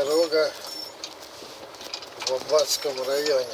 дорога в Аббатском районе.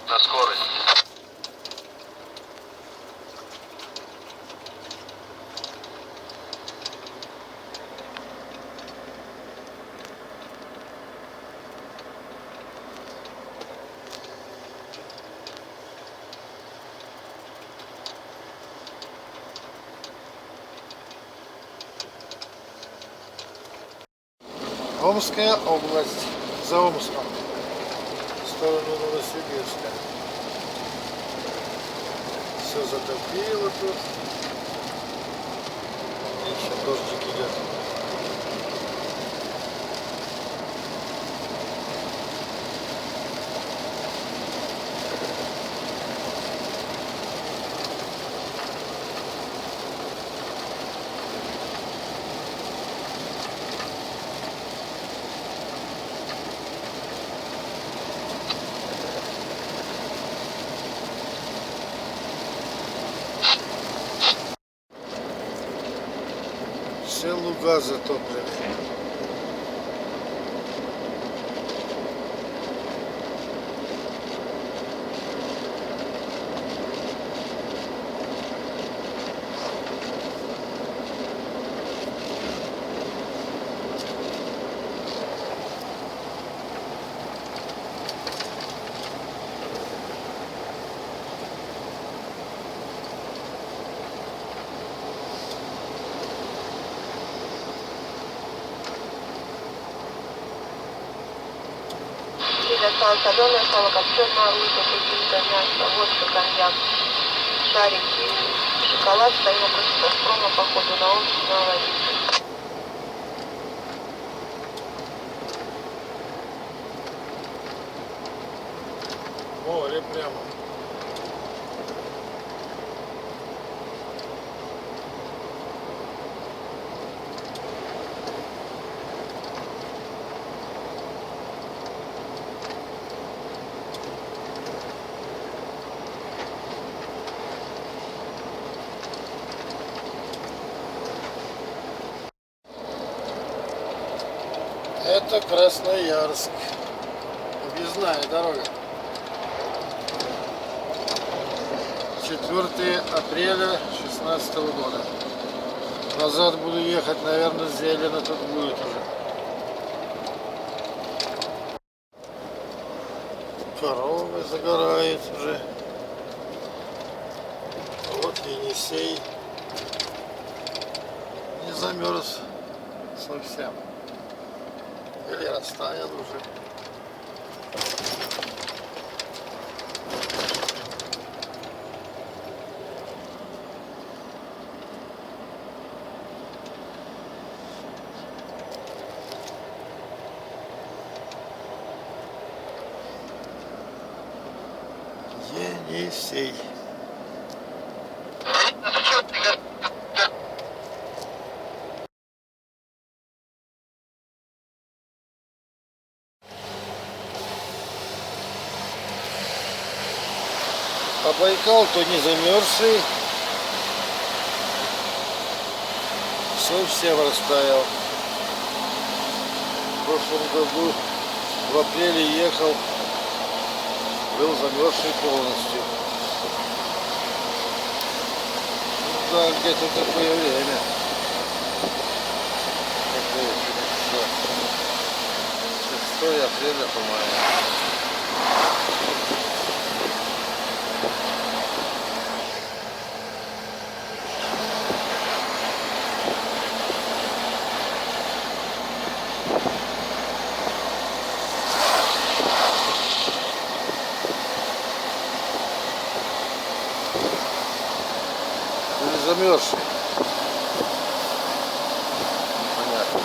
На скорость. Омская область, за Омском, в сторону Новосибирска. Все затопило тут. Еще дождик идет. Все луга затоплены. Соленая сало, копченая рыба, какие-то мясо, водка, коньяк, шарики, шоколад, стоим напротив Газпрома, походу на улицу, на Ларисе. Море прямо. Это Красноярск. Объездная дорога. 4 апреля 2016 года. Назад буду ехать, наверное, зелено тут будет уже. Коровы загорают уже. Вот Енисей. Не замерз совсем. Или растаял уже. Енисей. А Байкал-то не замерзший, совсем растаял. В прошлом году в апреле ехал, был замерзший полностью. Ну да, где-то такое время. Какое число? 6 апреля, по-моему. Или замерзший. Понятно.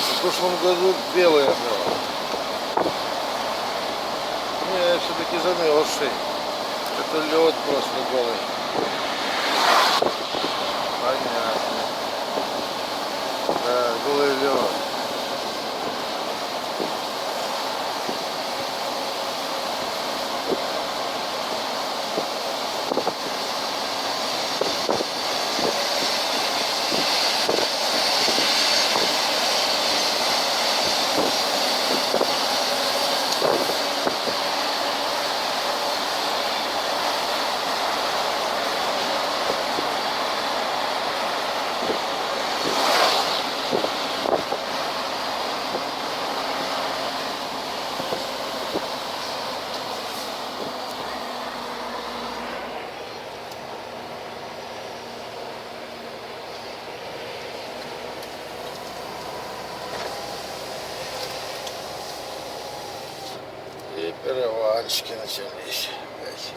В прошлом году белая была. Не, все-таки замерзший. Это лед просто голый. Понятно. Да, голый лед. И перевальчики начались опять.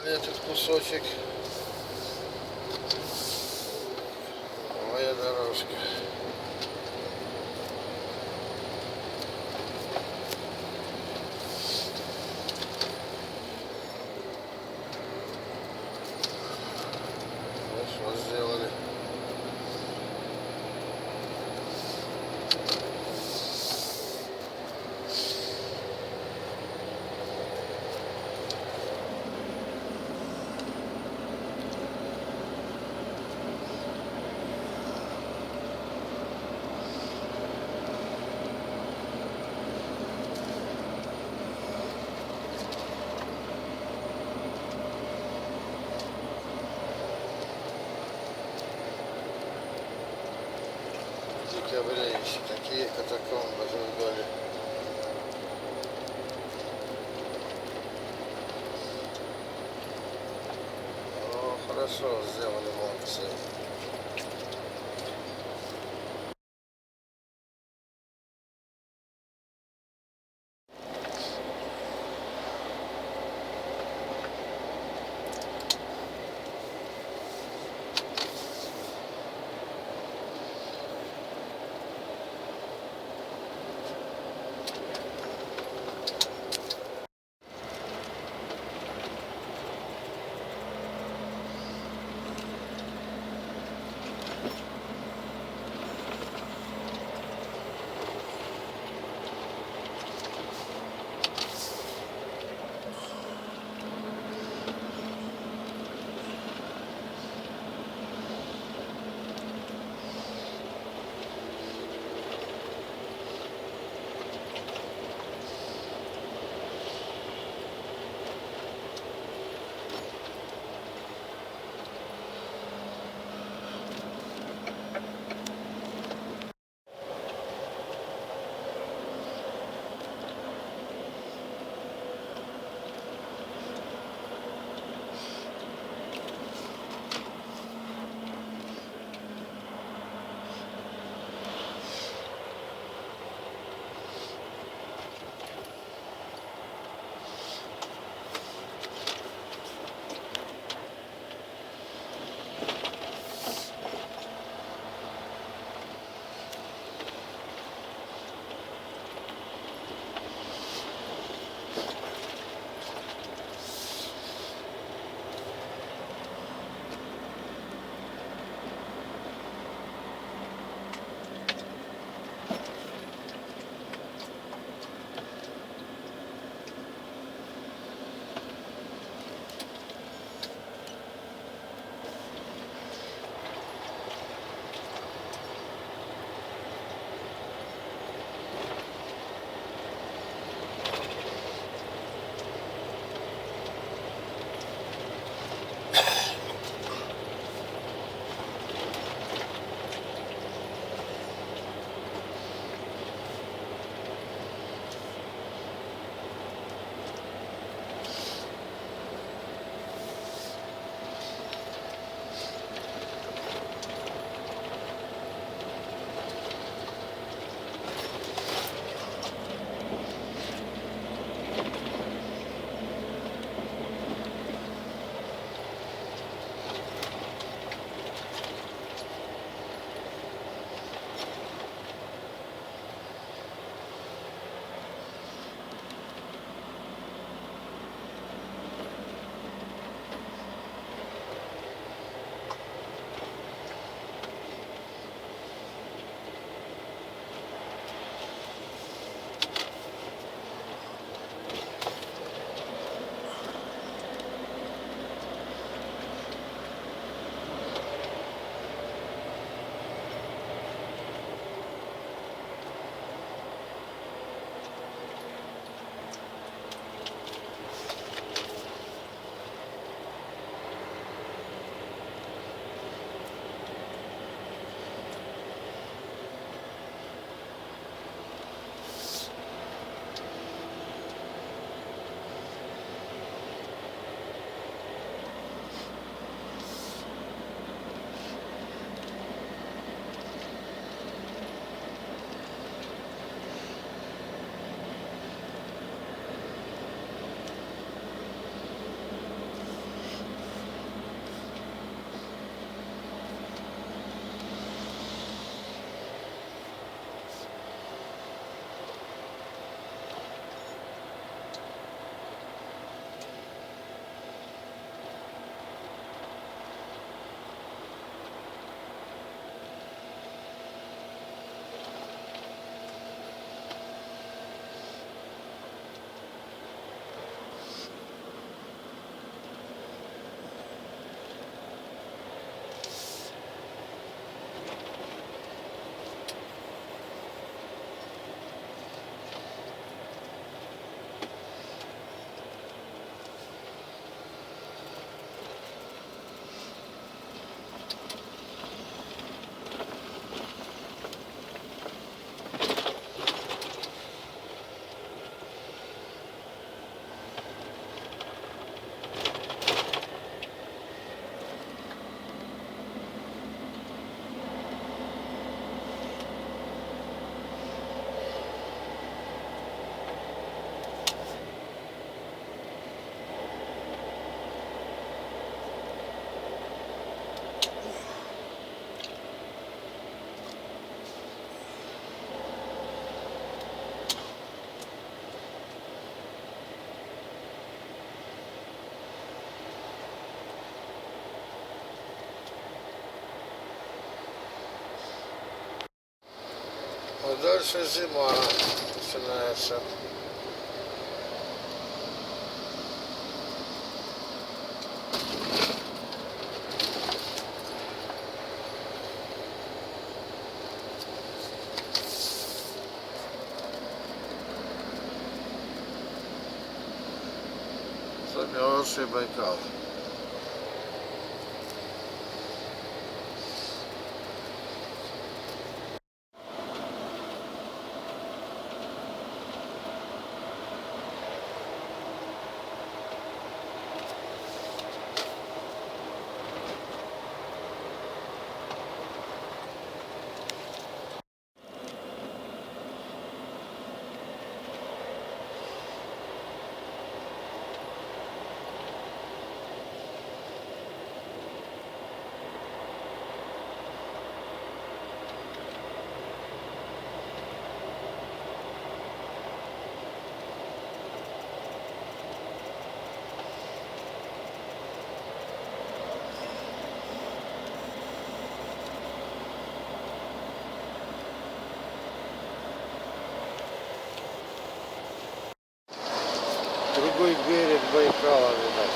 Этот кусочек. Моя дорожка. Хорошо сделали. В декабре еще такие катакомбы создали. О, хорошо сделали молодцы. Дальше зима начинается. Замерзший Байкал. Другой берег Байкала, видать.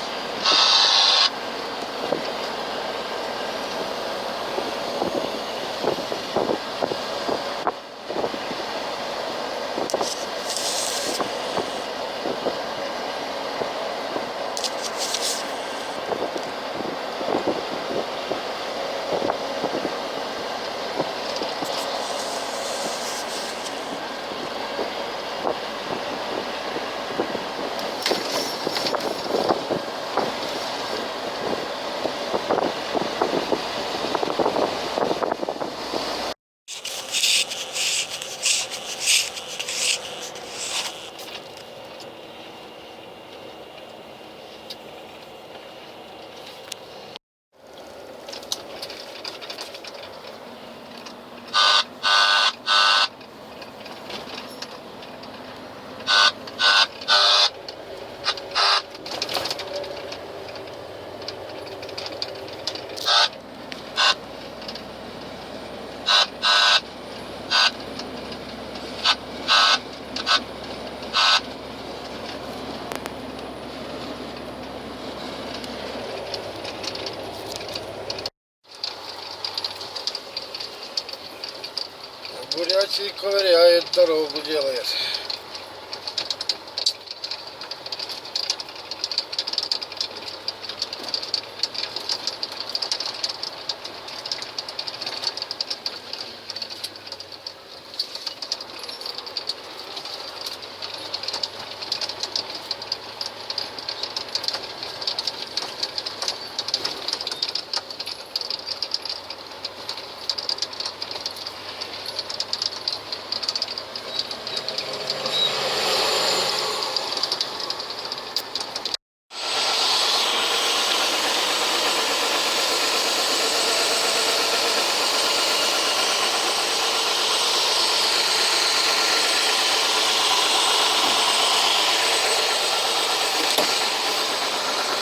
Бурятии ковыряет, дорогу делает.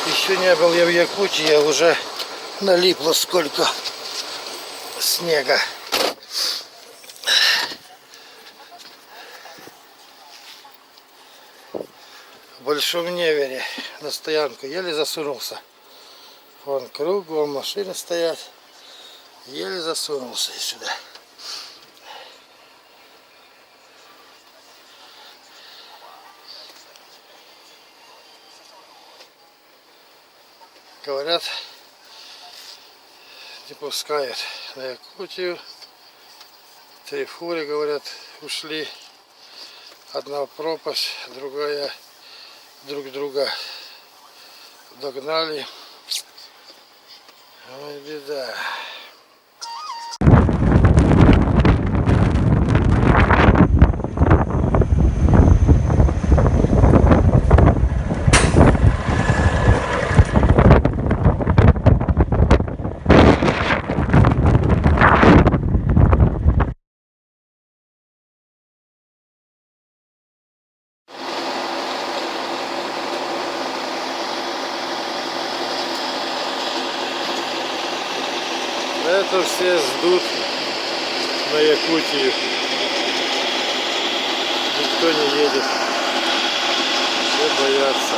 Еще не был я в Якутии, а уже налипло сколько снега. В Большом Невере на стоянку еле засунулся. Вон кругом машины стоят. Еле засунулся сюда. Говорят, не пускают на Якутию. 3 фуры, говорят, ушли. Одна в пропасть, другая друг друга догнали. Ой, беда. Это все ждут на Якутию. никто не едет. Все боятся.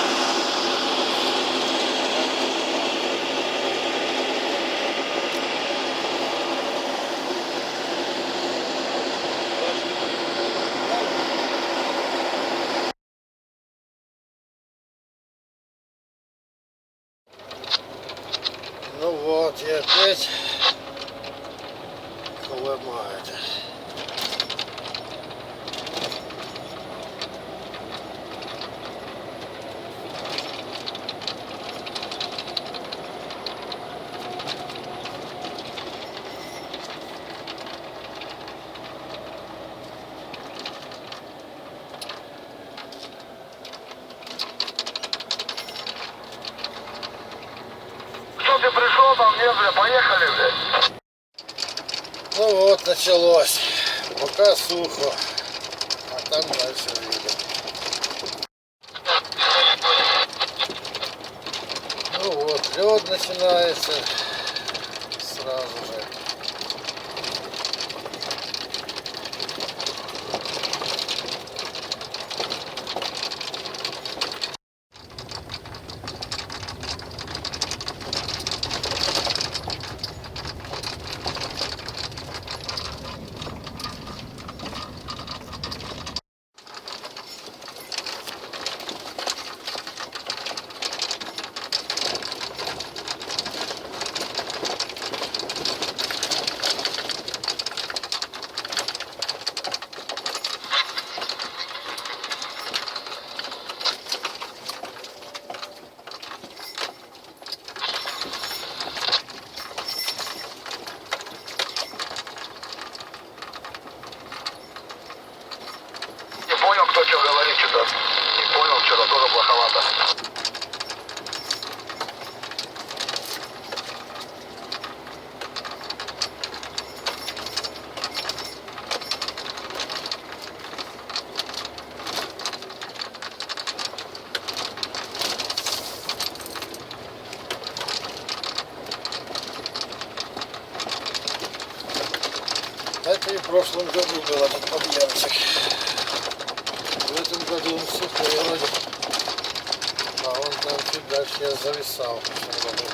Ну вот, и опять ломает. Что ты пришел там, нет, бля, поехали, блядь. Ну вот, началось. Пока сухо, а там дальше видно. Ну вот, лед начинается сразу же. Не понял, кто что говорит, что-то. Не понял, что-то тоже плоховато. Это и в прошлом году был этот подъемчик. В этом году он сухой вроде. А он там чуть дальше я зависал в прошлом году.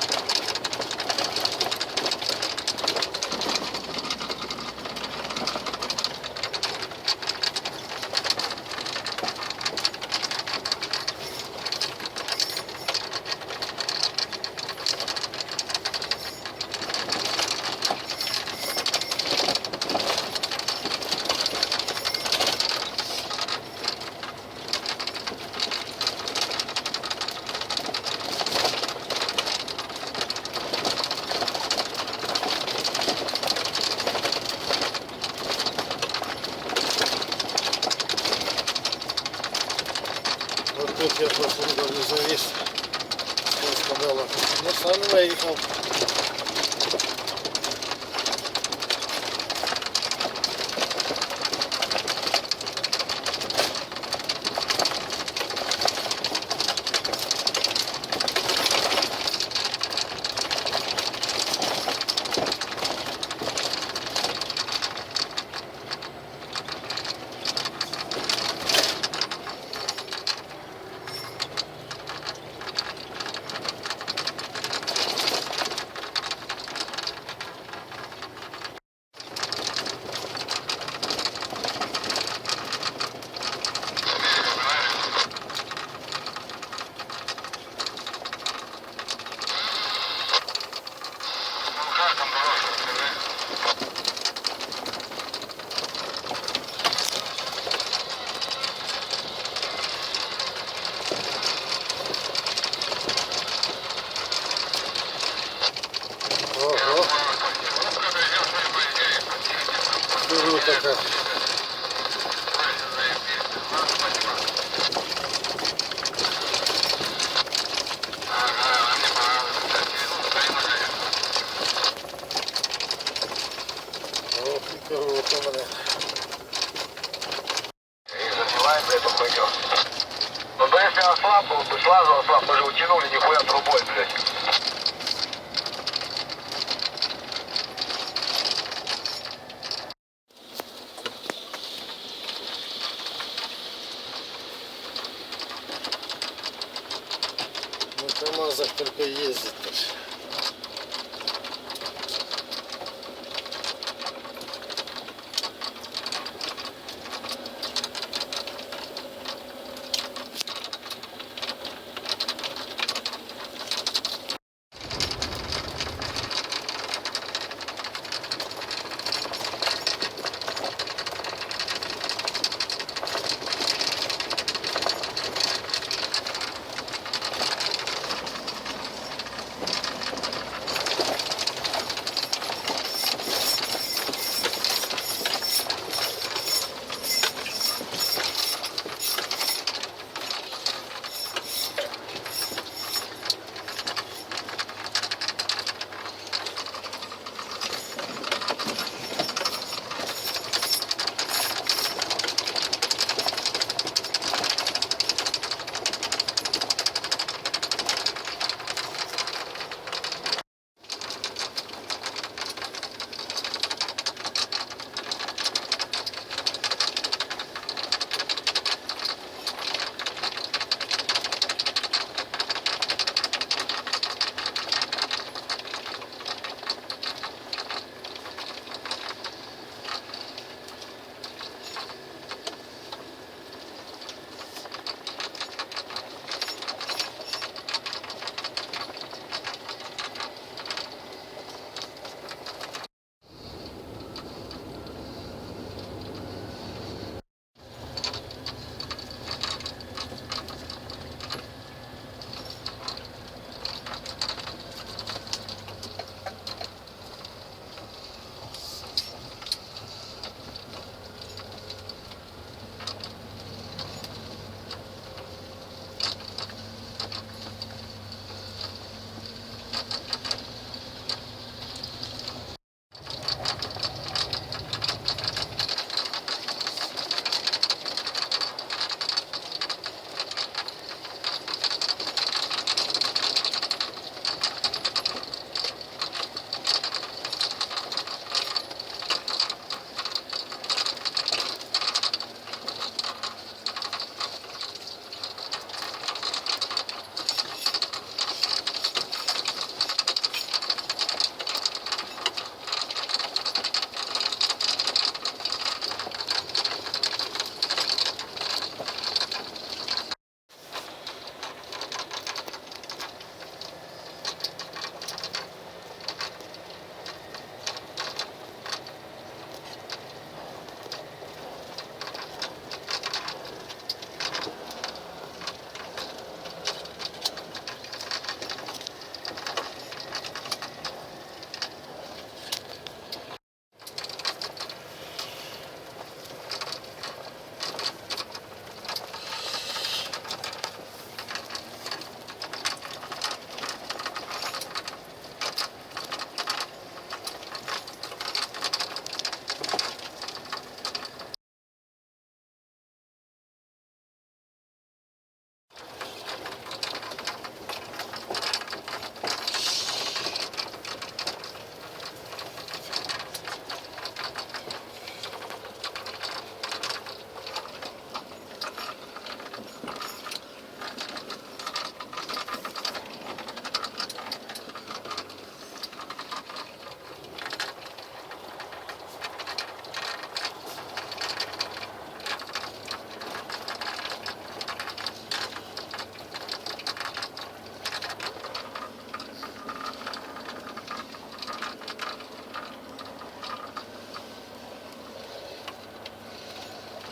Вот тут я в прошлом году завис. Сколько было. Ну сам выехал. Ого. Круто как. Ох, и круто, блин. И занимаем эту хуйню. Ну да если ослаб был бы, сразу ослаб, мы же утянули нихуя трубой, блядь. УАЗах только ездит тут.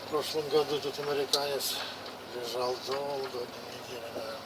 В прошлом году тут американец лежал долго, неделю, наверное.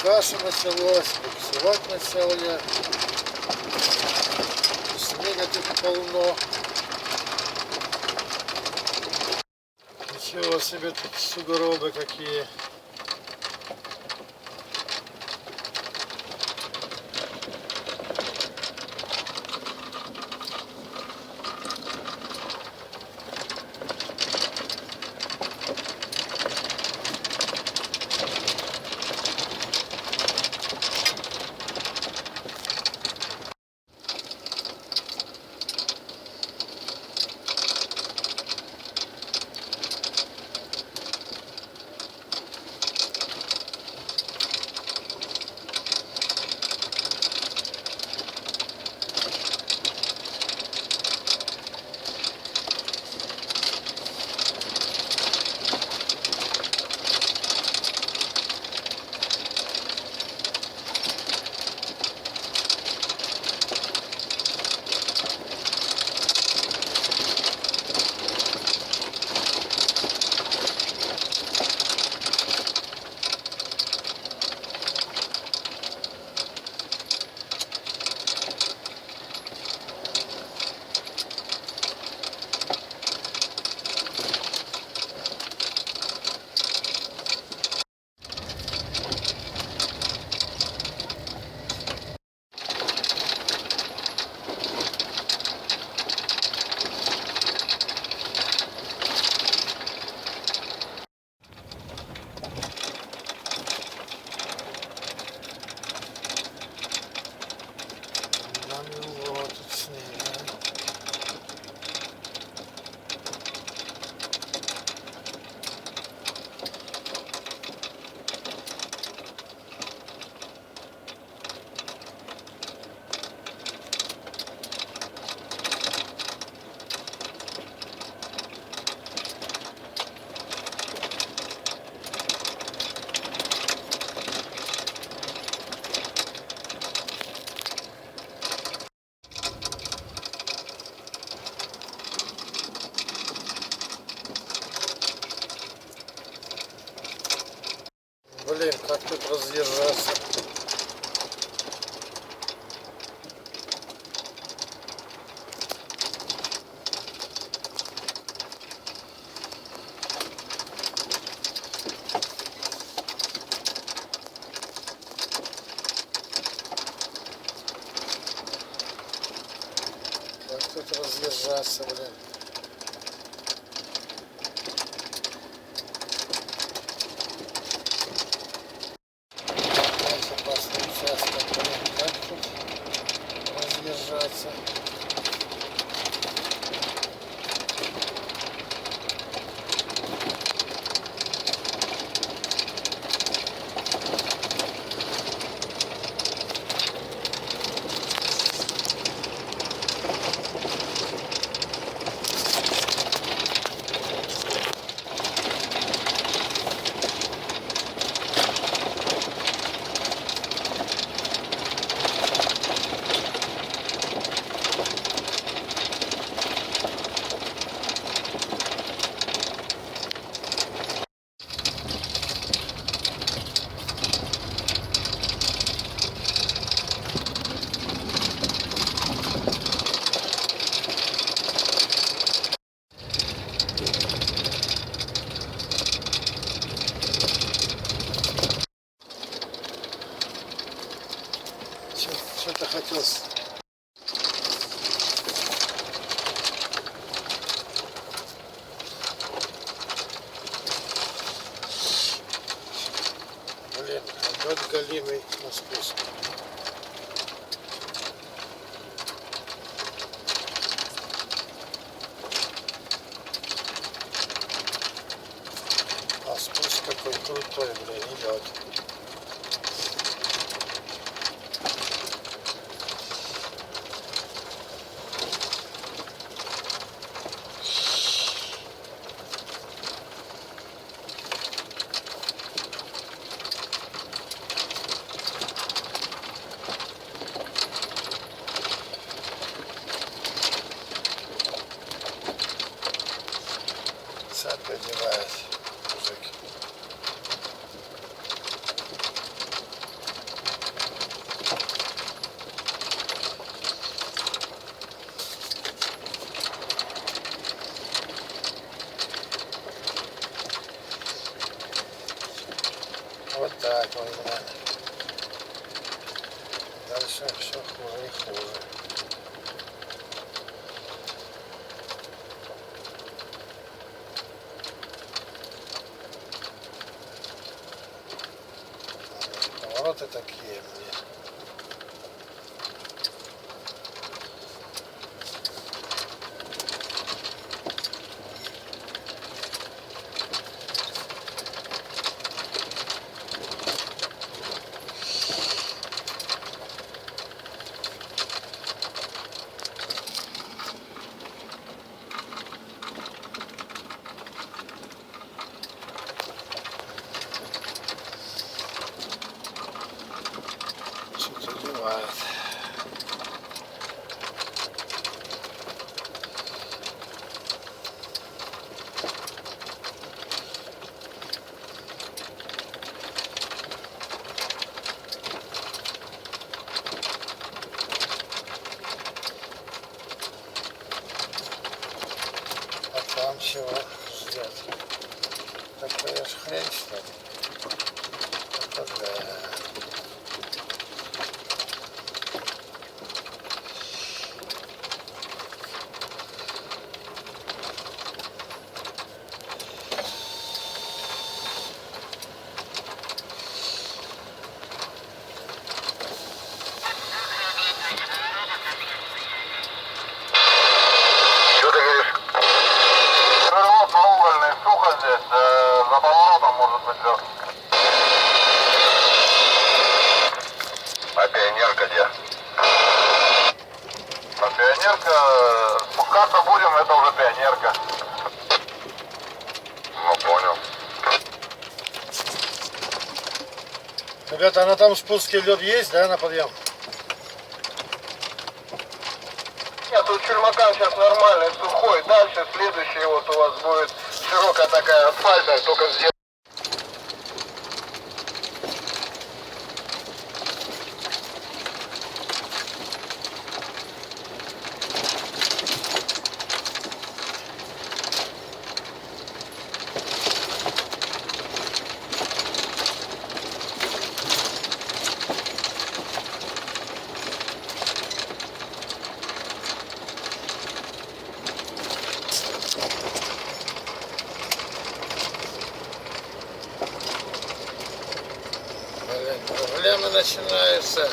Каша началась, буксовать начал я. Снега тут полно. Ничего себе, тут сугробы какие. Намело тут снега. Блин, как тут разъезжаться? Как тут разъезжаться, блин? Опасный участок, блин, как тут разъезжаться? Что-то хотел. Блин, опять галимый на спуск. А спуск какой крутой, блин, идет. Сад одеваюсь, мужик. дальше все хуже и хуже. Повороты такие мне. Что-то бывает. А там чего ждет? Такая ж хрень, что ли? Это да. Что ты говоришь? Рывок на угольный, сухо здесь, за поворотом может быть лед. А пионерка где? А пионерка, спускаться будем, это уже пионерка. Ну, понял. Ребята, а на там спуске лед есть, да, на подъем? Нет, тут Чульмакан сейчас нормальный, сухой. Дальше следующий вот у вас будет широкая такая асфальтная, только здесь. Блин, проблемы начинаются.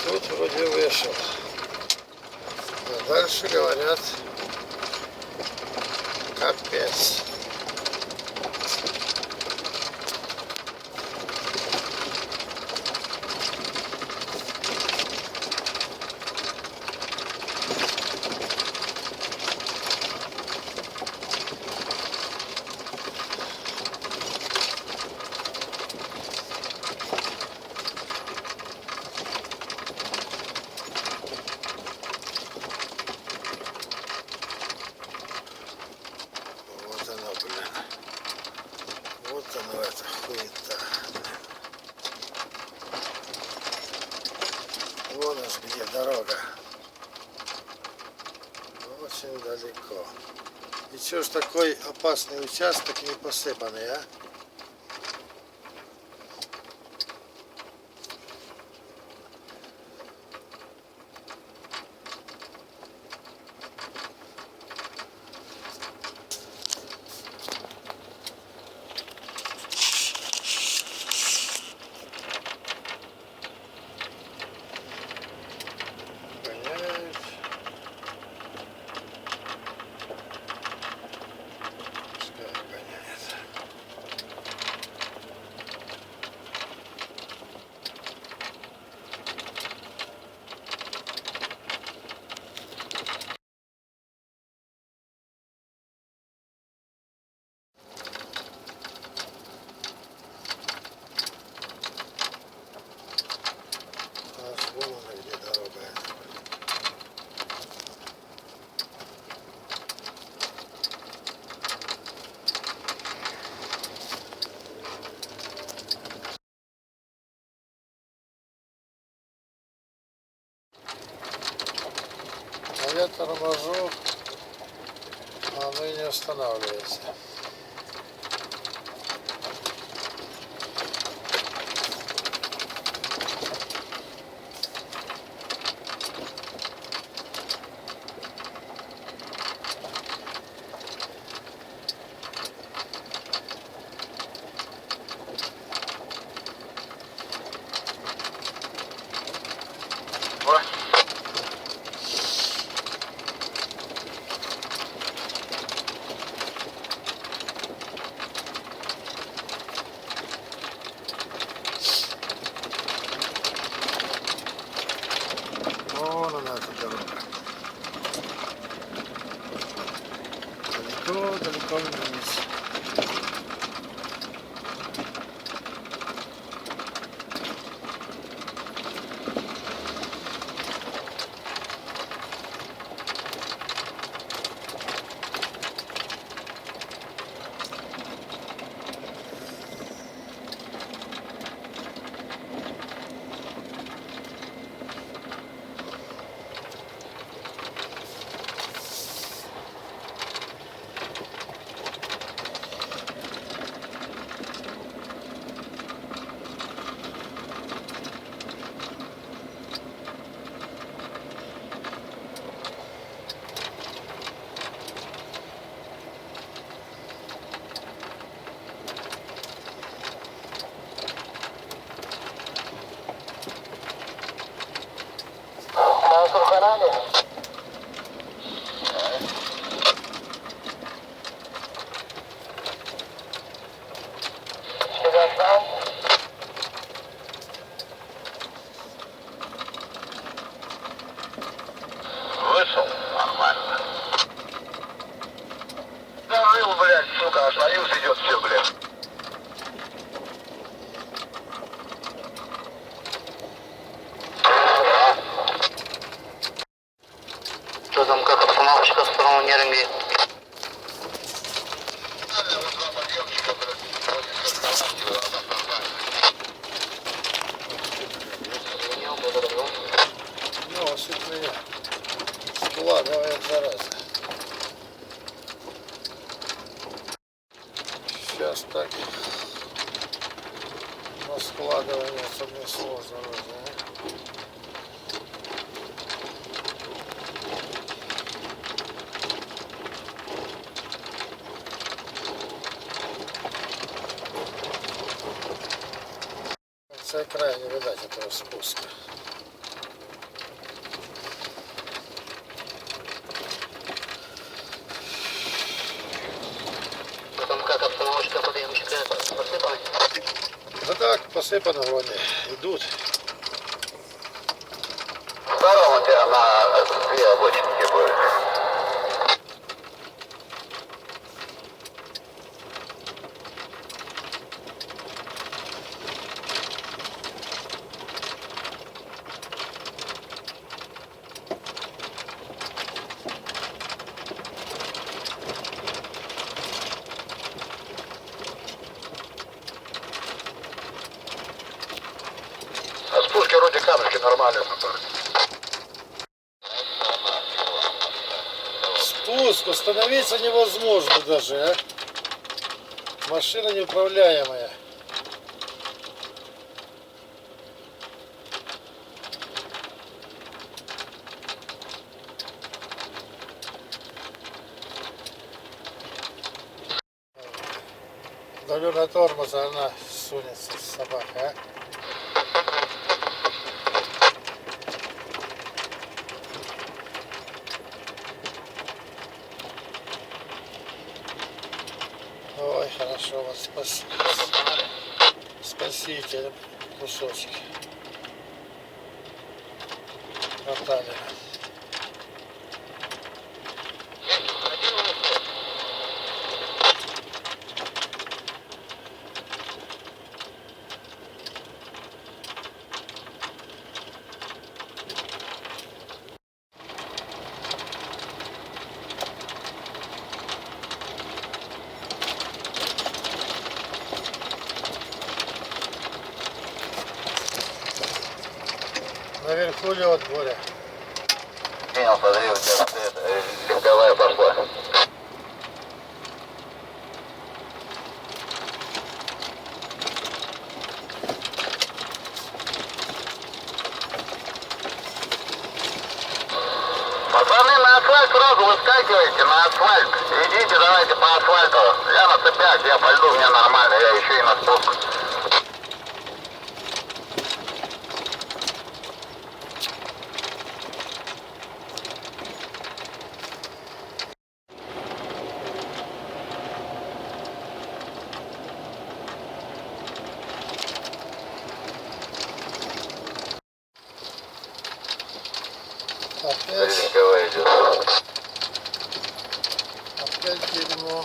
Тут вроде вышел. А дальше говорят, капец. Вот оно, блин. Вот оно, это хуета. Вон уж где дорога. Очень далеко. И чё ж такой опасный участок не посыпанный, а? Гоняют. Пускай гоняет. останавливается. Вон она эта дорога. Далеко вниз. Мансур Харани. Чегасан. Вышел? Нормально. Зажил, блядь, сука, аж на юг идет все, блядь. Что там, как обстановочка в сторону Неринги? Ну, осветление. Складывает зараза. Сейчас так. Но складывание особо не сложно. Це край не видать этого спуска. Что там, как обстановочка подъемщика? Посыпали? Да так, посыпано вроде. Идут. Здорово, у тебя на две обочинки будет. А спуски вроде камешки нормальные. Спуск, остановиться невозможно даже, а? Машина неуправляемая. Давлю на тормоз, а она сунется, собака, а? Ой, хорошо, вот спаситель кусочек. Наталья. Наверху лед, Боря. Принял, смотри, у тебя легковая пошла. дорогу выскакиваете на асфальт. Идите, давайте по асфальту. Я на цепях, я по льду, мне нормально, я еще и на спуск. Опять, Давай идет. опять дерьмо.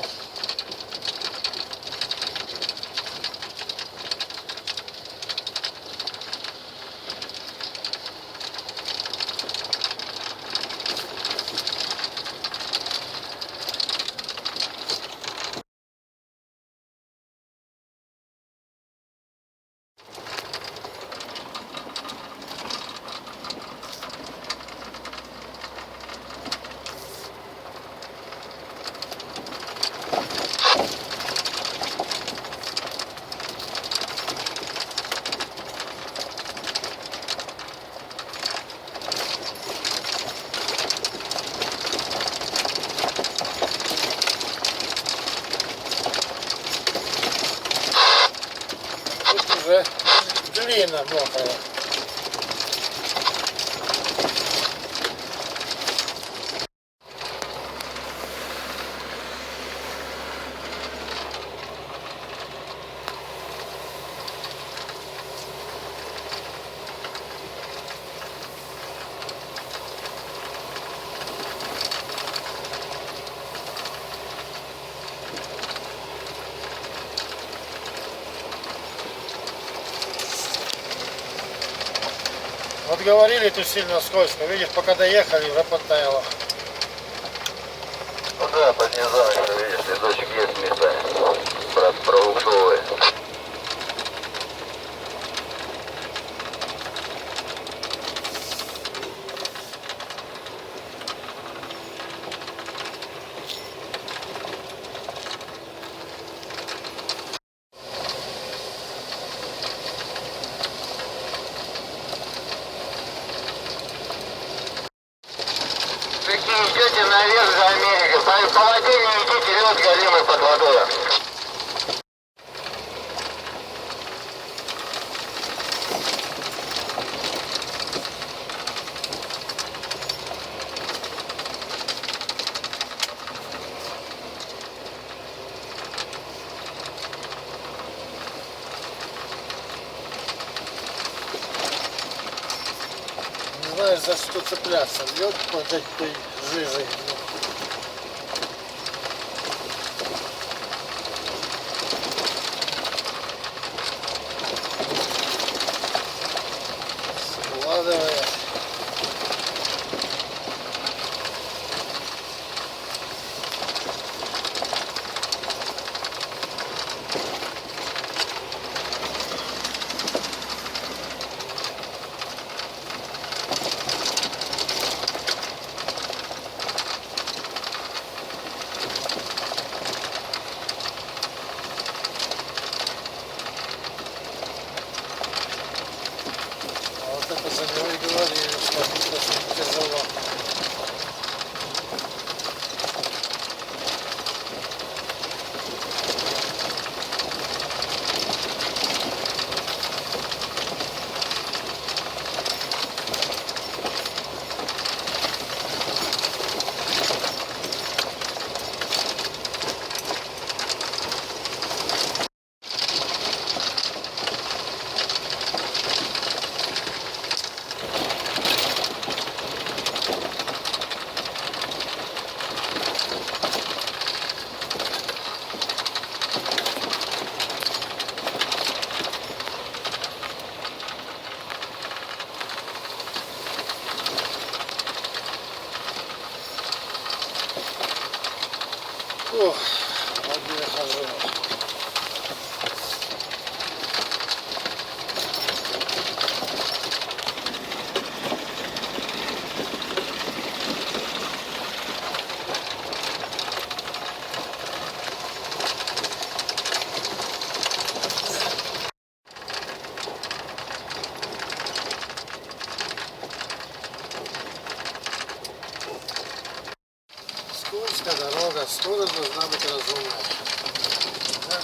Тут уже глина мокрая. Вот говорили, тут сильно скользко. Видишь, пока доехали, уже подтаяло. Ну да, под низом еще, видишь, ледочек есть местами. Брат, проушевывает. Такие идете наверх за Америкой. По воде не идите, лед голимый под водой. Не знаешь, за что цепляться. Лед под этой жижей. Складывая. разумные. Да?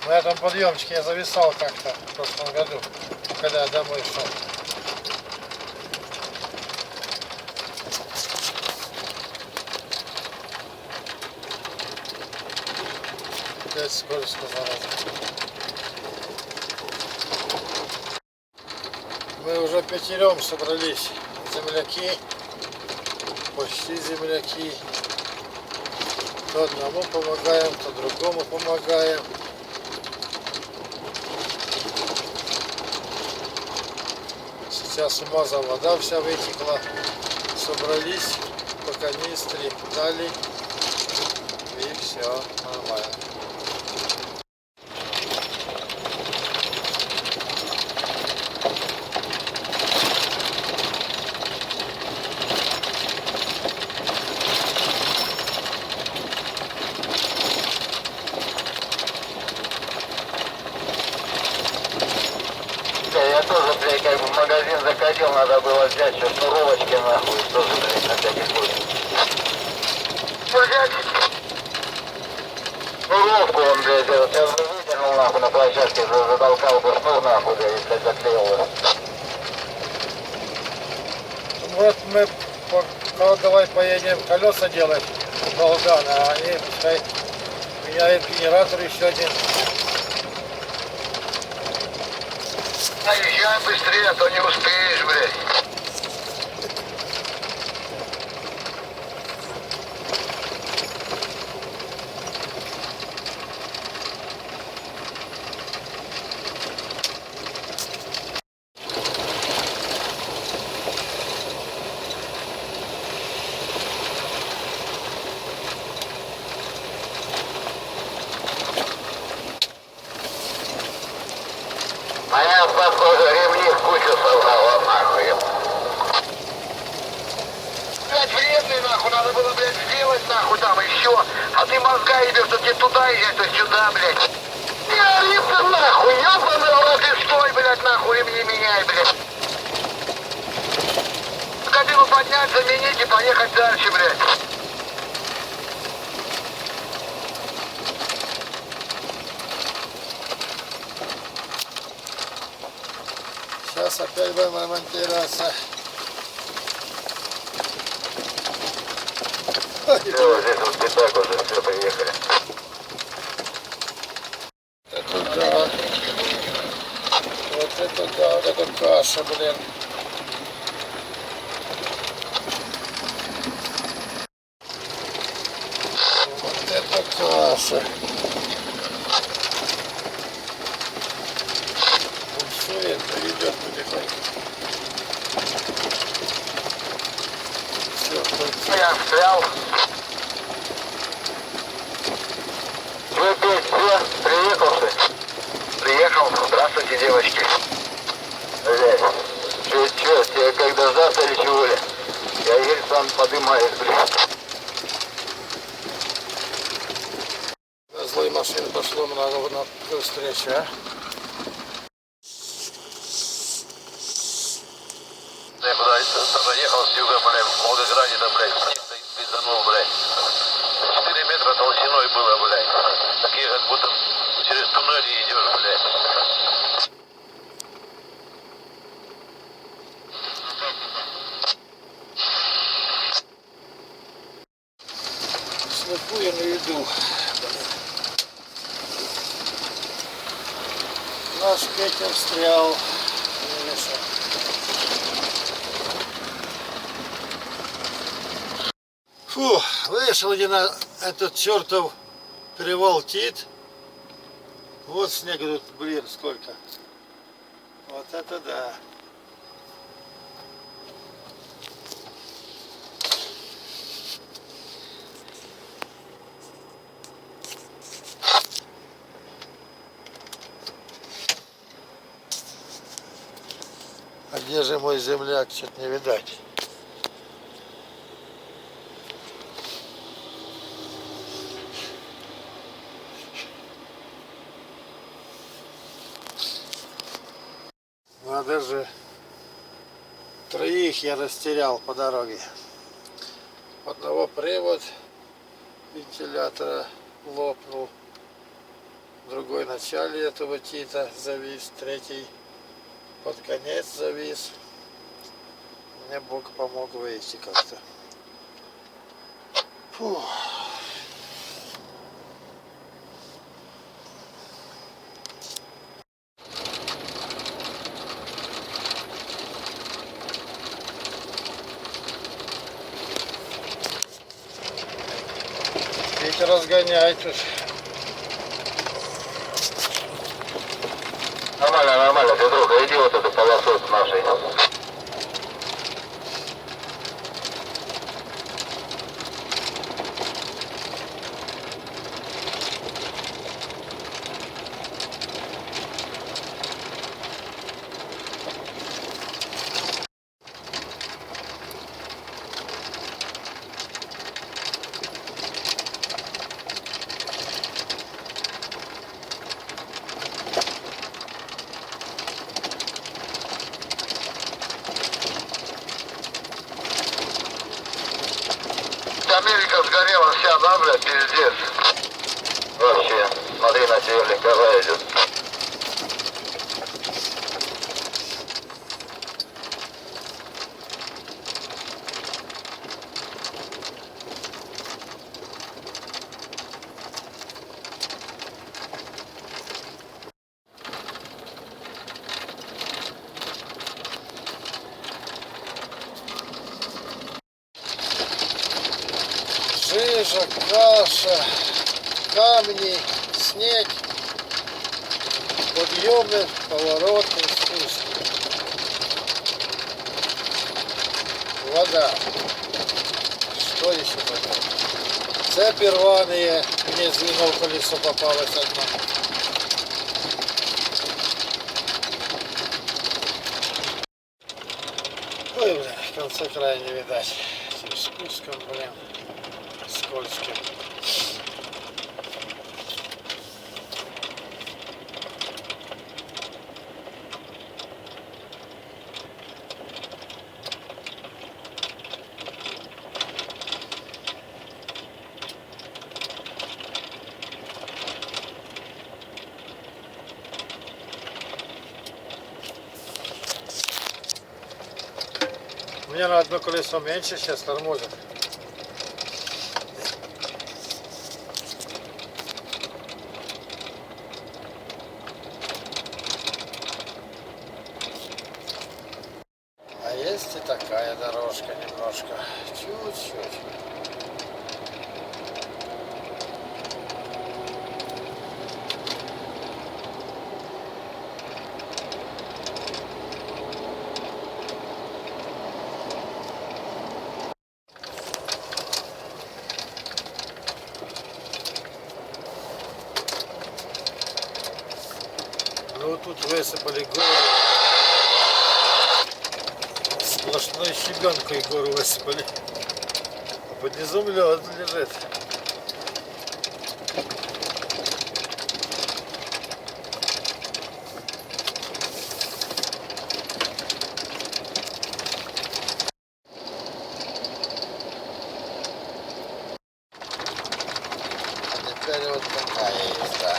На этом подъемчике я зависал как-то в прошлом году, когда я домой шел. Опять скорость зараза. Мы уже пятером собрались, земляки, почти земляки. То одному помогаем, то другому помогаем. Сейчас у МАЗа вода вся вытекла. Собрались по канистре, дали, и все нормально. Я тоже, блядь, как бы в магазин заходил, надо было взять сейчас шнуровочки, нахуй, тоже, блядь, на всякий случай. Взять шнуровку, он, блядь, этот, я выдернул, нахуй, на площадке, затолкал бы шнур, нахуй, блядь, заклеил его. Вот мы давай поедем колеса делать в Болган, а они пускай меняют генератор еще один. Езжай быстрее, а то не успеешь, блядь. Моя похоже ремни в кучу собрала, нахуй. Блядь, вредный, нахуй, надо было, блядь, сделать, нахуй, там еще. А ты мозга ебешь, что тебе туда езжать, то сюда, блядь. Не липка, нахуй, ёбаный рот, и стой, блядь, нахуй, ремни меняй, блядь. Кабину поднять, заменить и поехать дальше, блядь. Сейчас опять будем ремонтироваться. Все, здесь вот пятак уже, все, приехали. Это да. Вот это да, вот это каша, блин. Вот это каша. Пульсует, но идет потихоньку. Все, Я встрял. Вы опять все? Приехал ты? Приехал. Здравствуйте, девочки. Блядь. Че, тебе как дождаться или чего ли? Я еле сам подымаюсь, блядь. злой машин пошло много на встречу, а? Я куда заехал с юга, блядь, в Волгограде, там, блядь, снег стоит, пизданул, блядь. 4 метра толщиной было, блядь. Такие, как будто через туннели идешь, блядь. Слепую на еду. Наш Петя встрял. Фу, вышел я на этот чертов перевал Тит. Вот снега тут, блин, сколько. Вот это да. А где же мой земляк? Что-то не видать. даже троих я растерял по дороге. Одного привод вентилятора лопнул, другой в начале этого тита завис, третий под конец завис. Мне Бог помог выйти как-то. Фух. Ветер разгоняет тут. Нормально, нормально, Петруха, иди вот эту полосу с нашей. Америка сгорела вся, да, блядь, пиздец. Вообще, смотри, на север коза идет. Жижа, каша, камни, снег, подъемы, повороты, спуски. Вода. Что еще такое? Цепи рваные, мне звено в колесо попалось одно. Ой, блин, конца края не видать. Этим спуском, блин, скользким. У меня на одно колесо меньше сейчас тормозит. А есть и такая дорожка немножко, чуть-чуть. Ну тут высыпали горы. Сплошной щебенкой гору высыпали. А под низом лед лежит. А теперь вот такая езда.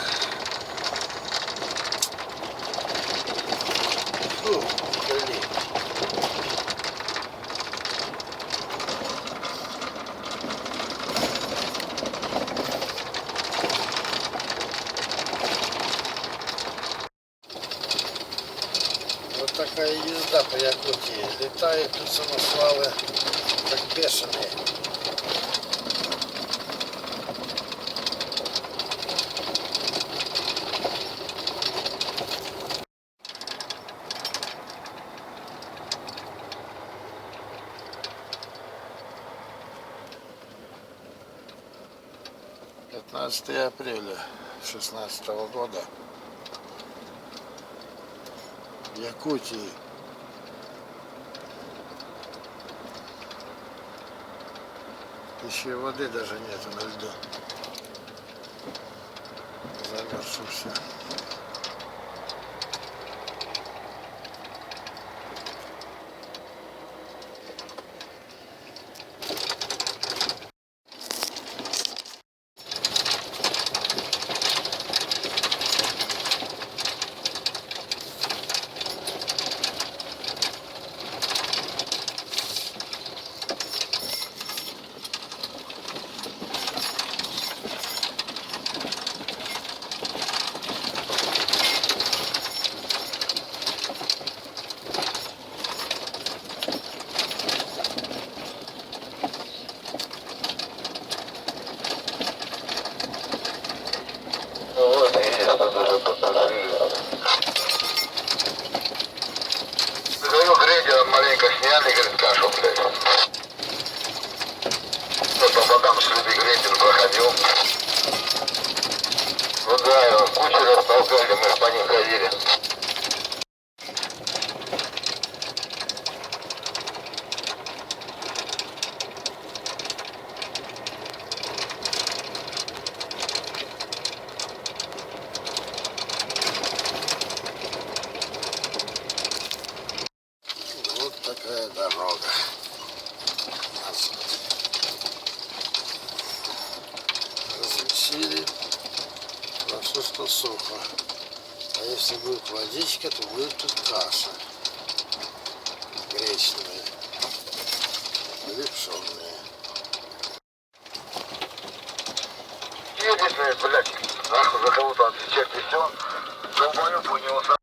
Фу, блин. Вот такая езда по Якутии. Летают тут самосвалы, как бешеные. «15 апреля 2016 года в Якутии. Еще воды даже нету на льду. Замерзшо все. сухо. А если будет водичка, то будет тут каша. Гречневая. Или пшенная. Едешь, блядь, нахуй за кого-то отвечать и все. Долбоёб у него сам.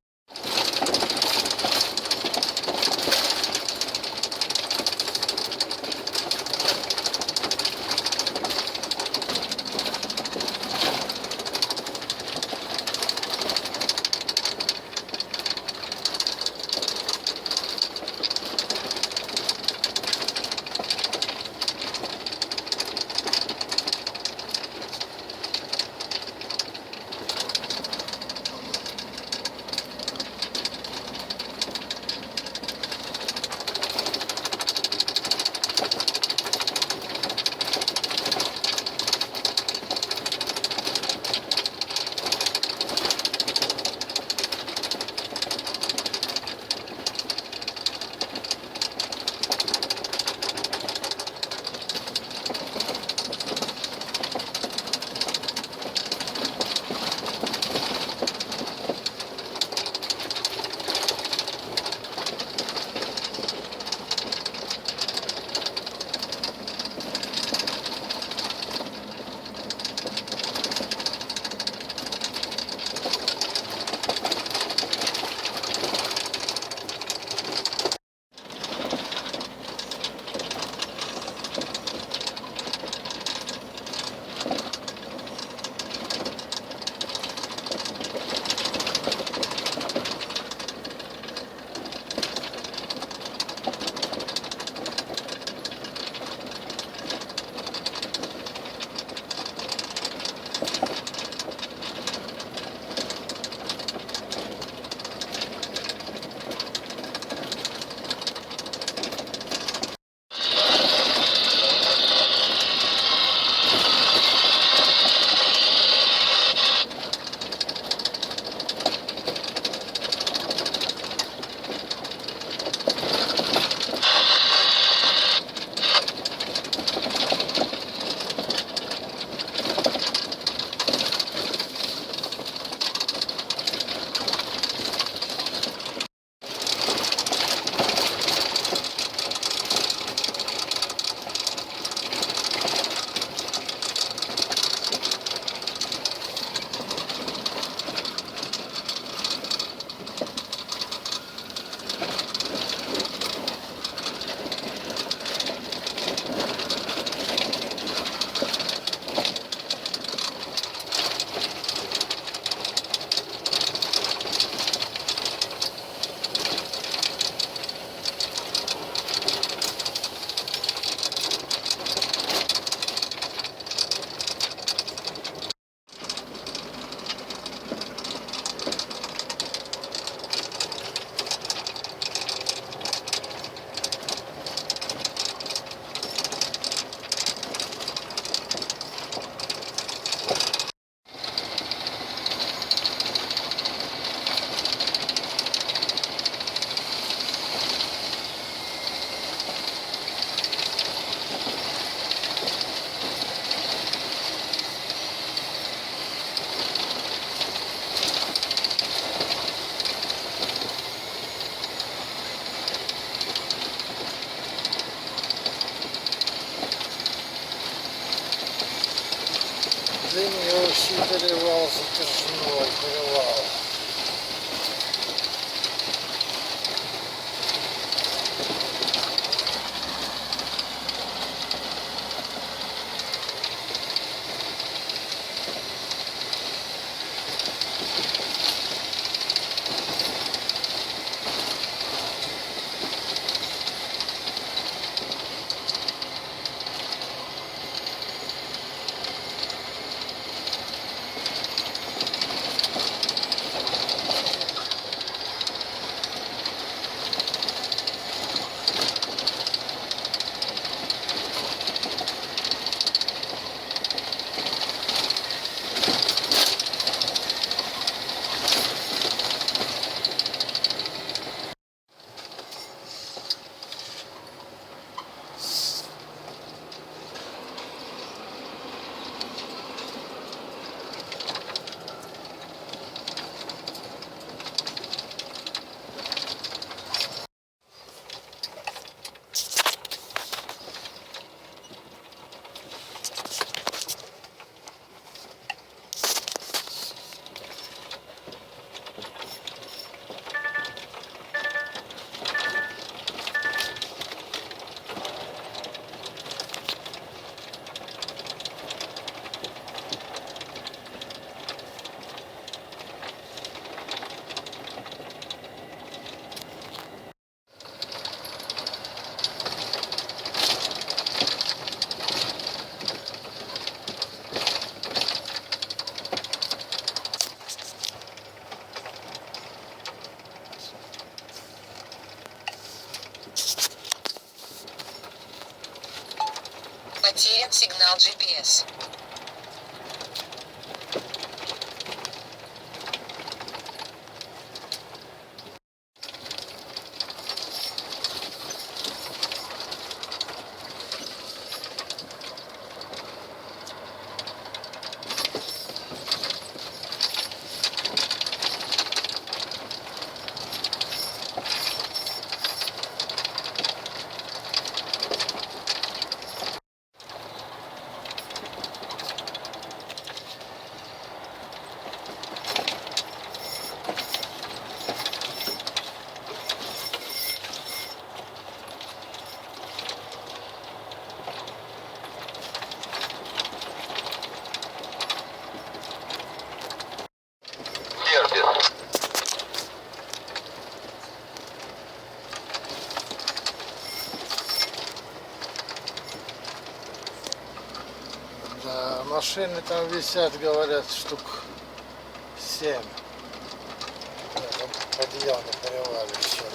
Дым его переливал затяжной, перевал. Install GPS. Терпит. Да, машины там висят, говорят, штук 7. Одеяло перевалили, черт.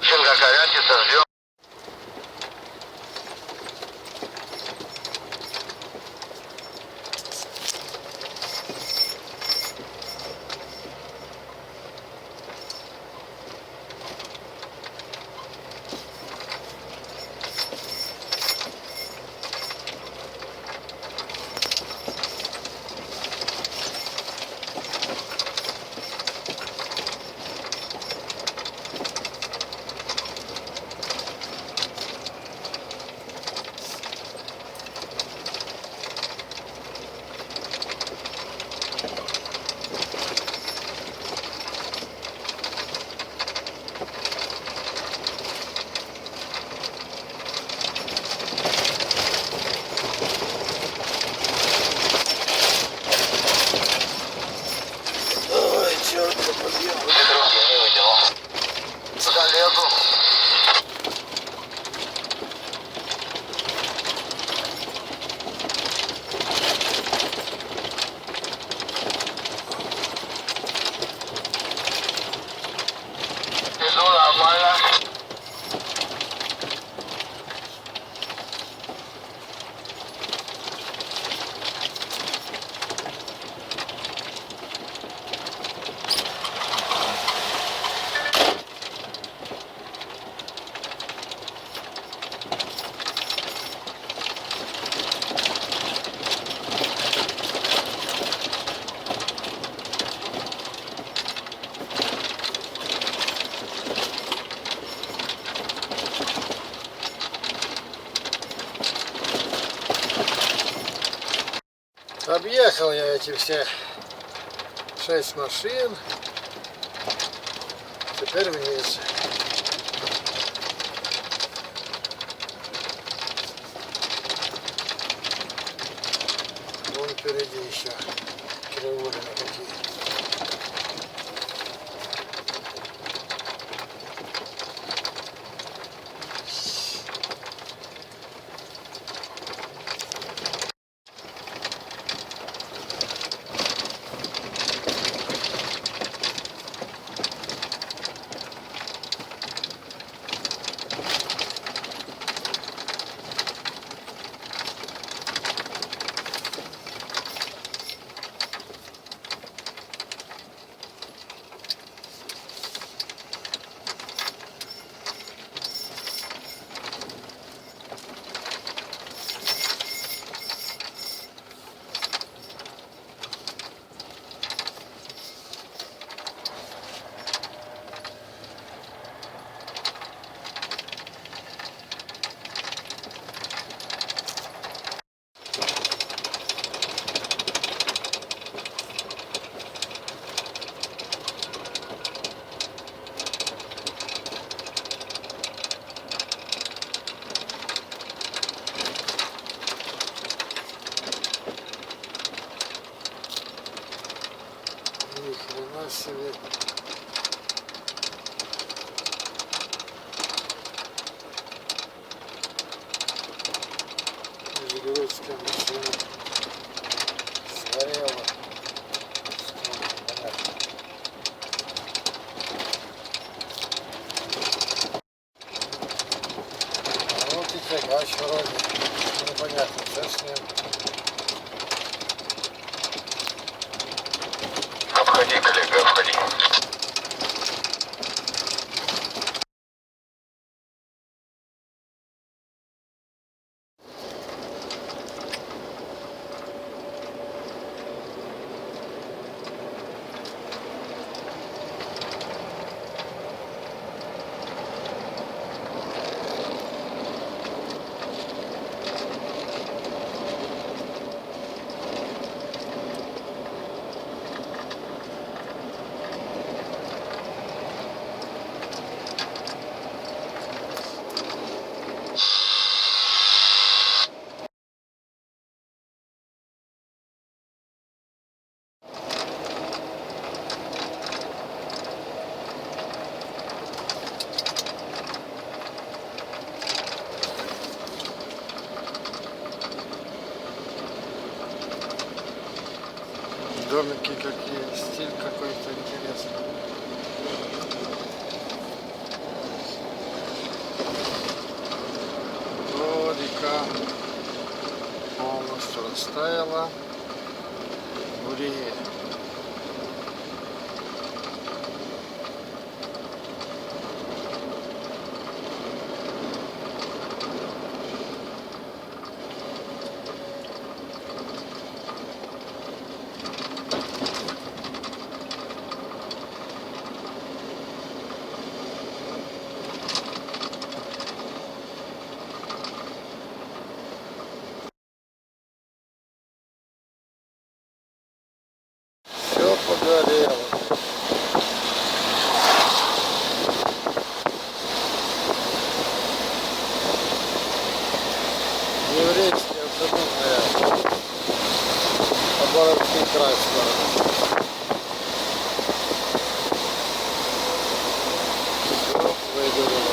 Шинка корячится, ждем. Ой, черт, подъем. Без руки не выдержал. Сюда лезу. Иду нормально. Объехал я эти все 6 машин. Теперь вниз. Вон впереди еще кривулины какие. Редька в лесу сгорела. Понятно. А вот и тягач вроде. Непонятно, что с ним. Обходи, коллега, обходи. Домики какие, стиль какой-то интересный. О, река полностью растаяла. Буреет. Все погорело. Еврейский автомобиль, Хабаровский край сторона. Все выгорело,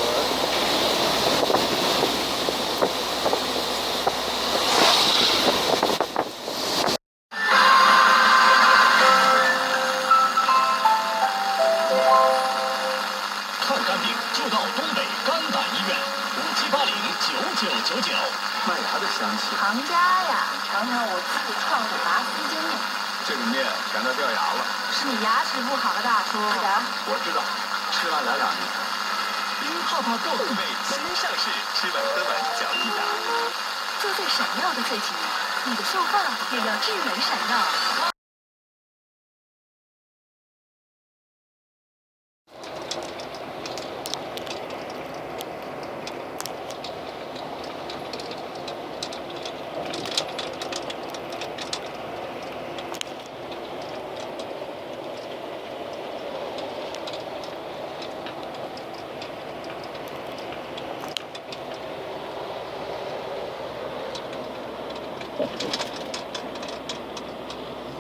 麦芽的香气，行家呀，尝尝我自创的拔丝煎面。这个面甜到掉牙了。是你牙齿不好了，大叔。我知道，吃完来两粒。冰泡泡豆腐味新上市，吃完喝完嚼一打。坐在闪耀的最前面，你的秀发也要智能闪耀。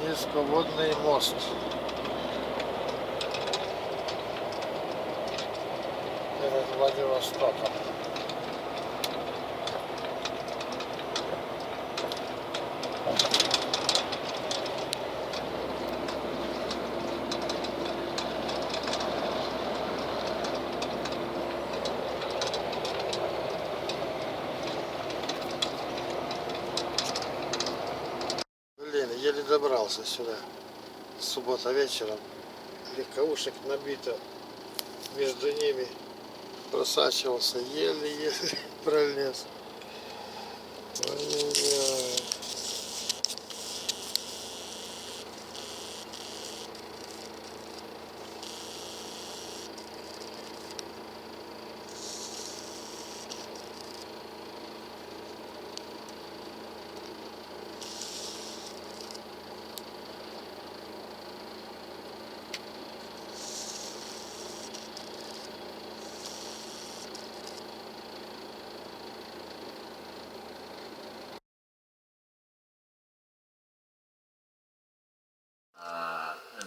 Низководный мост. Перед Владивостоком. Блин, еле добрался сюда. Суббота вечером. Легковушек набито. Между ними просачивался. Еле-еле пролез. Ой-ой-ой.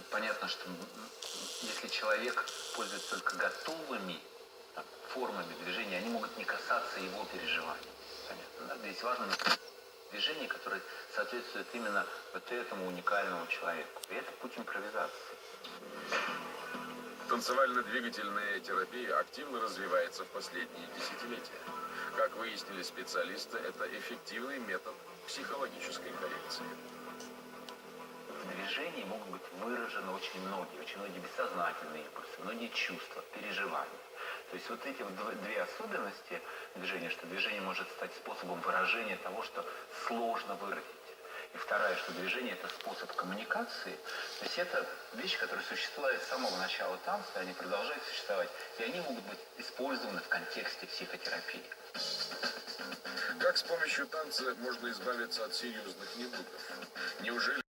Понятно, что если человек пользуется только готовыми формами движения, они могут не касаться его переживаний. Понятно, да? Здесь важно движение, которое соответствует именно вот этому уникальному человеку. И это путь импровизации. Танцевально-двигательная терапия активно развивается в последние десятилетия. Как выяснили специалисты, это эффективный метод психологической коррекции. В движении могут быть выражены очень многие бессознательные импульсы, многие чувства, переживания. То есть вот эти вот две особенности движения, что движение может стать способом выражения того, что сложно выразить. И вторая, что движение – это способ коммуникации. То есть это вещи, которые существуют с самого начала танца, они продолжают существовать, и они могут быть использованы в контексте психотерапии. Как с помощью танца можно избавиться от серьезных недугов? Неужели